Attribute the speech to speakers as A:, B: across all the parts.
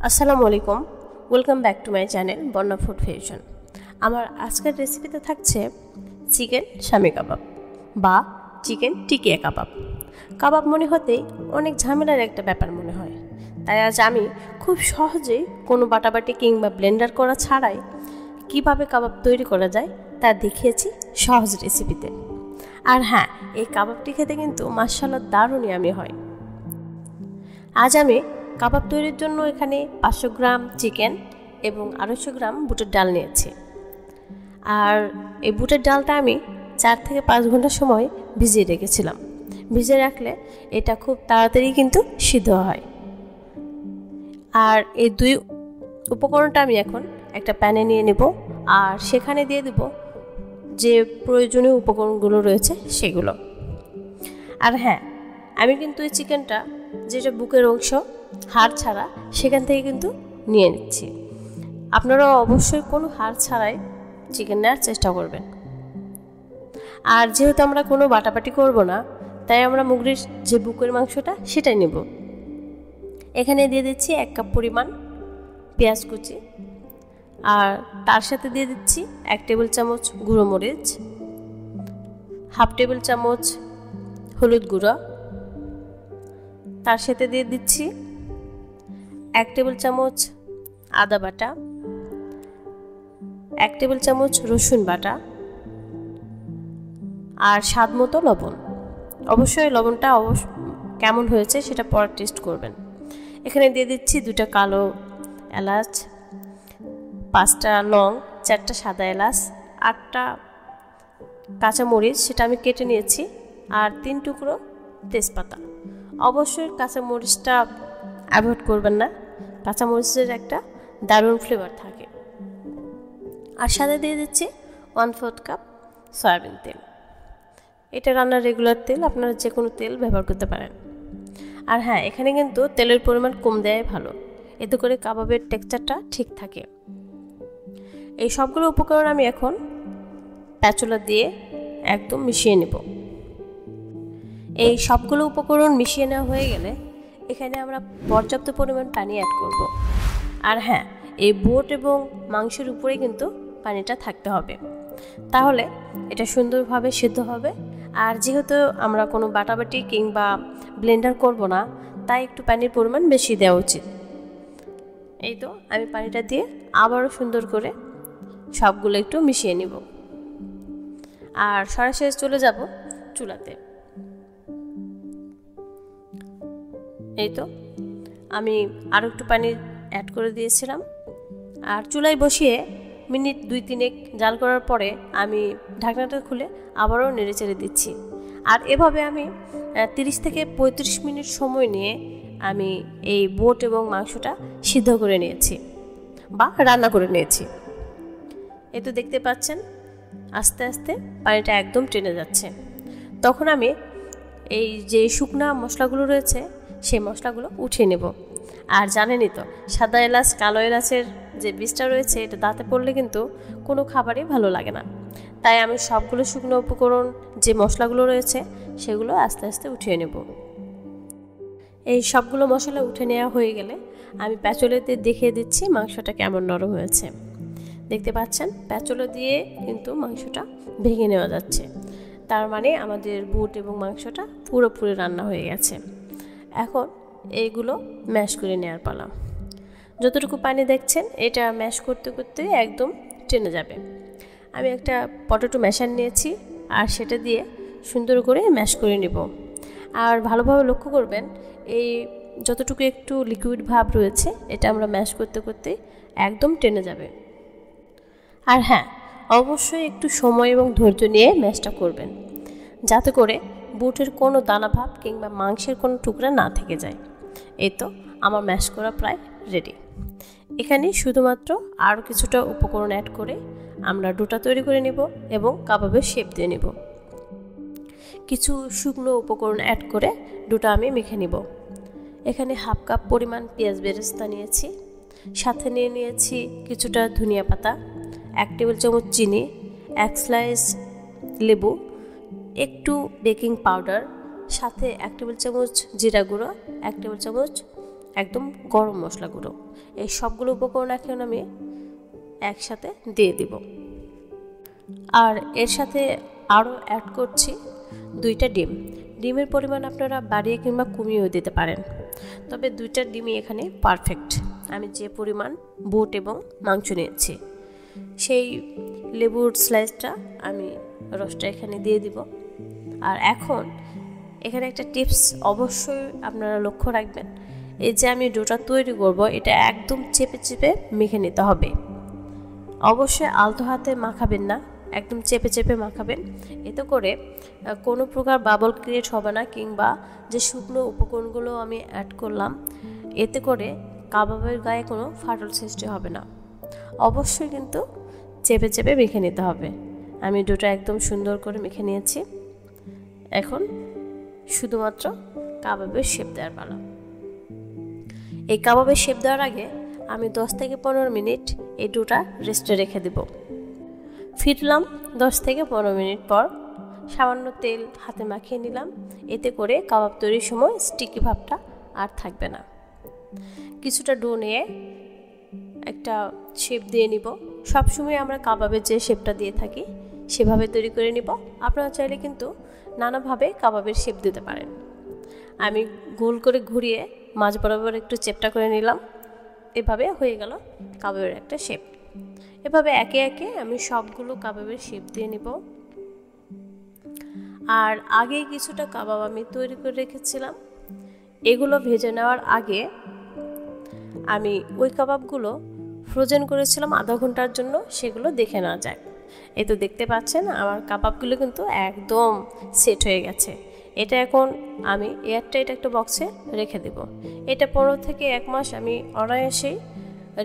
A: আসসালামু আলাইকুম, welcome back to my channel Borna food fusion. আমার আজকের রেসিপিতে থাকছে চিকেন শামি কাবাব বা চিকেন টিকিয়া কাবাব। কাবাব মনে হতেই অনেক ঝামেলার একটা ব্যাপার মনে হয়, তাই আজ আমি খুব সহজেই কোনো বাটাবাটি কিংবা ব্লেন্ডার করা ছাড়াই কিভাবে কাবাব তৈরি করা যায় তা দেখিয়েছি সহজ রেসিপিতে। আর হ্যাঁ, এই কাবাবটি খেতে কিন্তু মাশাআল্লাহ দারুণ ইয়ামি হয়। আজ আমি কাবাব তৈরির জন্য এখানে 500 গ্রাম চিকেন এবং 250 গ্রাম বুটের ডাল নিয়েছি। আর এই বুটের ডালটা আমি 4 থেকে 5 ঘন্টা সময় ভিজিয়ে রেখেছিলাম। ভিজিয়ে রাখলে এটা খুব তাড়াতাড়ি কিন্তু সিদ্ধ হয়। আর এই দুই উপকরণটা আমি এখন একটা প্যানে নিয়ে নেব, আর সেখানে দিয়ে দেব যে প্রয়োজনীয় উপকরণগুলো রয়েছে সেগুলো। আর হ্যাঁ, আমি কিন্তু এই চিকেনটা যেটা বুকের অংশ হাড় ছাড়া সেখান থেকে কিন্তু নিয়ে নিচ্ছি। আপনারা অবশ্যই কোনো হাড় ছাড়াই চিকেন নেওয়ার চেষ্টা করবেন। আর যেহেতু আমরা কোনো বাটাবাটি করব না, তাই আমরা মুরগির যে বুকের মাংসটা সেটাই নেব। এখানে দিয়ে দিচ্ছি 1 কাপ পরিমাণ পেঁয়াজ কুচি, আর তার সাথে দিয়ে দিচ্ছি 1 টেবিল চামচ গুঁড়ো মরিচ, হাফ টেবিল চামচ হলুদ গুঁড়ো, তার সাথে দিয়ে দিচ্ছি 1 টেবিল চামচ আদা বাটা, 1 টেবিল চামচ রসুন বাটা, আর স্বাদ মতো লবণ। অবশ্যই লবণটা কেমন হয়েছে সেটা পরে টেস্ট করবেন। এখানে দিয়ে দিচ্ছি 2টা কালো এলাচ, 5টা লং, 4টা সাদা এলাচ, 8টা কাঁচামরিচ সেটা আমি কেটে নিয়েছি, আর 3 টুকরো তেজপাতা। অবশ্যই কাঁচামরিচটা অ্যাভয়েড করবেন না, কাঁচামরিচের একটা দারুণ ফ্লেভার থাকে। আর সাথে দিয়ে দিচ্ছি 1/4 কাপ সয়াবিন তেল। এটা রান্নার রেগুলার তেল, আপনারা যে কোনো তেল ব্যবহার করতে পারেন। আর হ্যাঁ, এখানে কিন্তু তেলের পরিমাণ কম দেওয়াই ভালো, এতে করে কাবাবের টেক্সচারটা ঠিক থাকে। এই সবগুলো উপকরণ আমি এখন প্যাচুলা দিয়ে একদম মিশিয়ে নেব। এই সবগুলো উপকরণ মিশিয়ে নেওয়া হয়ে গেলে এখানে আমরা পর্যাপ্ত পরিমাণ পানি অ্যাড করব। আর হ্যাঁ, এই বুট এবং মাংসের উপরে কিন্তু পানিটা থাকতে হবে, তাহলে এটা সুন্দরভাবে সিদ্ধ হবে। আর যেহেতু আমরা কোনো বাটাবাটি কিংবা ব্লেন্ডার করব না, তাই একটু পানির পরিমাণ বেশি দেওয়া উচিত। এই তো আমি পানিটা দিয়ে আবারও সুন্দর করে সবগুলো একটু মিশিয়ে নিব, আর সরাসরি চলে যাব চুলাতে। এই তো আমি আরও একটু পানি অ্যাড করে দিয়েছিলাম, আর চুলায় বসিয়ে মিনিট 2-3 জাল করার পরে আমি ঢাকনাটা খুলে আবারও নেড়েচেড়ে দিচ্ছি। আর এভাবে আমি 30 থেকে 35 মিনিট সময় নিয়ে আমি এই বুট এবং মাংসটা সিদ্ধ করে নিয়েছি বা রান্না করে নিয়েছি। এই তো দেখতে পাচ্ছেন আস্তে আস্তে পানিটা একদম টেনে যাচ্ছে। তখন আমি এই যে শুকনা মশলাগুলো রয়েছে সেই মশলাগুলো উঠিয়ে নেব। আর জানেনই তো, সাদা এলাচ কালো এলাচের যে বীজটা রয়েছে এটা দাঁতে পড়লে কিন্তু কোনো খাবারই ভালো লাগে না, তাই আমি সবগুলো শুকনো উপকরণ যে মশলাগুলো রয়েছে সেগুলো আস্তে আস্তে উঠিয়ে নেব। এই সবগুলো মশলা উঠে নেওয়া হয়ে গেলে আমি প্যাচুলাতে দেখিয়ে দিচ্ছি মাংসটা কেমন নরম হয়েছে। দেখতে পাচ্ছেন প্যাচুলা দিয়ে কিন্তু মাংসটা ভেঙে নেওয়া যাচ্ছে, তার মানে আমাদের বুট এবং মাংসটা পুরোপুরি রান্না হয়ে গেছে। এখন এইগুলো ম্যাশ করে নেওয়ার পালা। যতটুকু পানি দেখছেন এটা ম্যাশ করতে করতে একদম টেনে যাবে। আমি একটা পটেটো ম্যাশার নিয়েছি, আর সেটা দিয়ে সুন্দর করে ম্যাশ করে নেব। আর ভালোভাবে লক্ষ্য করবেন এই যতটুকু একটু লিকুইড ভাব রয়েছে এটা আমরা ম্যাশ করতে করতে একদম টেনে যাবে। আর হ্যাঁ, অবশ্যই একটু সময় এবং ধৈর্য নিয়ে ম্যাশটা করবেন, যাতে করে বুটের কোনো দানা ভাব কিংবা মাংসের কোনো টুকরা না থেকে যায়। এই তো আমার ম্যাশ করা প্রায় রেডি। এখানে শুধুমাত্র আরও কিছুটা উপকরণ অ্যাড করে আমরা ডোটা তৈরি করে নেব এবং কাবাবের শেপ দিয়ে নেব। কিছু শুকনো উপকরণ অ্যাড করে ডোটা আমি মেখে নেব। এখানে 1/2 কাপ পরিমাণ পেঁয়াজ বেরেস্তা নিয়েছি, সাথে নিয়ে নিয়েছি কিছুটা ধনিয়া পাতা, 1 টেবিল চামচ চিনি, 1 স্লাইস লেবু, একটু বেকিং পাউডার, সাথে 1 টেবিল চামচ জিরা গুঁড়ো, 1 টেবিল চামচ একদম গরম মশলা গুঁড়ো। এই সবগুলো উপকরণ এখন আমি একসাথে দিয়ে দিব। আর এর সাথে আরও অ্যাড করছি 2টা ডিম। ডিমের পরিমাণ আপনারা বাড়িয়ে কিংবা কমিয়েও দিতে পারেন, তবে 2টা ডিমই এখানে পারফেক্ট। আমি যে পরিমাণ বুট এবং মাংস নিয়েছি, সেই লেবুর স্লাইসটা আমি রসটা এখানে দিয়ে দিব। আর এখন এখানে একটা টিপস অবশ্যই আপনারা লক্ষ্য রাখবেন, এই যে আমি ডোটা তৈরি করব এটা একদম চেপে চেপে মেখে নিতে হবে। অবশ্যই আলতো হাতে মাখাবেন না, একদম চেপে চেপে মাখাবেন। এতে করে কোনো প্রকার বাবল ক্রিয়েট হবে না, কিংবা যে শুকনো উপকরণগুলো আমি অ্যাড করলাম এতে করে কাবাবের গায়ে কোনো ফাটল সৃষ্টি হবে না। অবশ্যই কিন্তু চেপে চেপে মেখে নিতে হবে। আমি ডোটা একদম সুন্দর করে মেখে নিয়েছি। এখন শুধুমাত্র কাবাবের শেপ দেওয়ার পালা। এই কাবাবের শেপ দেওয়ার আগে আমি 10 থেকে 15 মিনিট এই ডোটা রেস্টে রেখে দেব। ফিরলাম 10 থেকে 15 মিনিট পর। সামান্য তেল হাতে মাখিয়ে নিলাম, এতে করে কাবাব তৈরির সময় স্টিকি ভাবটা আর থাকবে না। কিছুটা ডো নিয়ে একটা শেপ দিয়ে নিব। সবসময় আমরা কাবাবের যে শেপটা দিয়ে থাকি সেভাবে তৈরি করে নিব। আপনারা চাইলে কিন্তু নানাভাবে কাবাবের শেপ দিতে পারেন। আমি গোল করে ঘুরিয়ে মাঝ বরাবর একটু চেপটা করে নিলাম। এভাবে হয়ে গেল কাবাবের একটা শেপ। এভাবে একে একে আমি সবগুলো কাবাবের শেপ দিয়ে নিব। আর আগে কিছুটা কাবাব আমি তৈরি করে রেখেছিলাম, এগুলো ভেজে নেওয়ার আগে আমি ওই কাবাবগুলো ফ্রোজেন করেছিলাম আধা ঘন্টার জন্য, সেগুলো দেখে নেওয়া যাক। এই তো দেখতে পাচ্ছেন আমার কাবাবগুলো কিন্তু একদম সেট হয়ে গেছে। এটা এখন আমি এয়ারটাইট একটা বক্সে রেখে দেব। এটা 15 থেকে 1 মাস আমি অনায়াসেই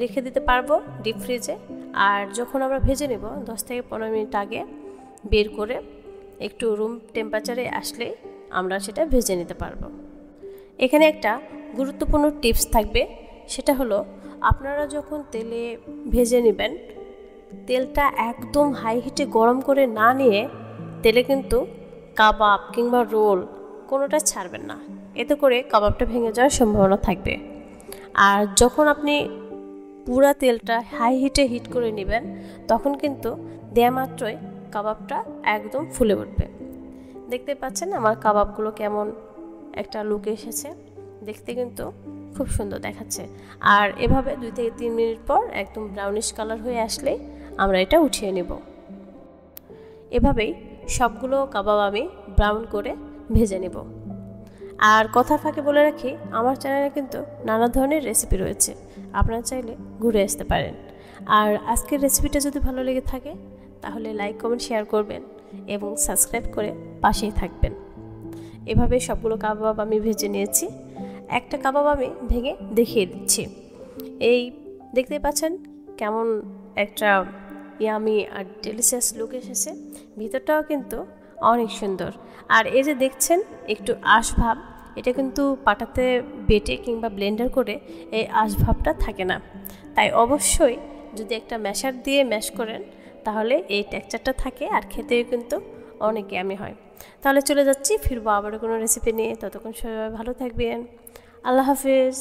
A: রেখে দিতে পারবো ডিপ ফ্রিজে। আর যখন আমরা ভেজে নেব 10 থেকে 15 মিনিট আগে বের করে একটু রুম টেম্পারেচারে আসলেই আমরা সেটা ভেজে নিতে পারবো। এখানে একটা গুরুত্বপূর্ণ টিপস থাকবে, সেটা হলো আপনারা যখন তেলে ভেজে নেবেন তেলটা একদম হাই হিটে গরম করে না নিয়ে তেলে কিন্তু কাবাব কিংবা রোল কোনোটা ছাড়বেন না, এতে করে কাবাবটা ভেঙে যাওয়ার সম্ভাবনা থাকবে। আর যখন আপনি পুরা তেলটা হাই হিটে হিট করে নেবেন তখন কিন্তু দেয়া মাত্রই কাবাবটা একদম ফুলে উঠবে। দেখতে পাচ্ছেন আমার কাবাবগুলো কেমন একটা লুক এসেছে, দেখতে কিন্তু খুব সুন্দর দেখাচ্ছে। আর এভাবে 2 থেকে 3 মিনিট পর একদম ব্রাউনিশ কালার হয়ে আসলে আমরা এটা উঠিয়ে নেব। এভাবেই সবগুলো কাবাব আমি ব্রাউন করে ভেজে নেব। আর কথা ফাঁকে বলে রাখি, আমার চ্যানেলে কিন্তু নানা ধরনের রেসিপি রয়েছে, আপনারা চাইলে ঘুরে আসতে পারেন। আর আজকের রেসিপিটা যদি ভালো লেগে থাকে তাহলে লাইক কমেন্ট শেয়ার করবেন এবং সাবস্ক্রাইব করে পাশেই থাকবেন। এভাবে সবগুলো কাবাব আমি ভেজে নিয়েছি। একটা কাবাব আমি ভেঙে দেখিয়ে দিচ্ছি। এই দেখতে পাচ্ছেন কেমন একটা ইয়ামি আর ডেলিশিয়াস লুক এসেছে, ভিতরটাও কিন্তু অনেক সুন্দর। আর এই যে দেখছেন একটু আঁশভাব, এটা কিন্তু পাটাতে বেটে কিংবা ব্লেন্ডার করে এই আঁশভাবটা থাকে না। তাই অবশ্যই যদি একটা ম্যাশার দিয়ে ম্যাশ করেন তাহলে এই টেক্সচারটা থাকে আর খেতেও কিন্তু অনেক ইয়ামি হয়। তাহলে চলে যাচ্ছি, ফিরবো আবারও কোনো রেসিপি নিয়ে। ততক্ষণ সবাই ভালো থাকবেন। আল্লাহ হাফেজ।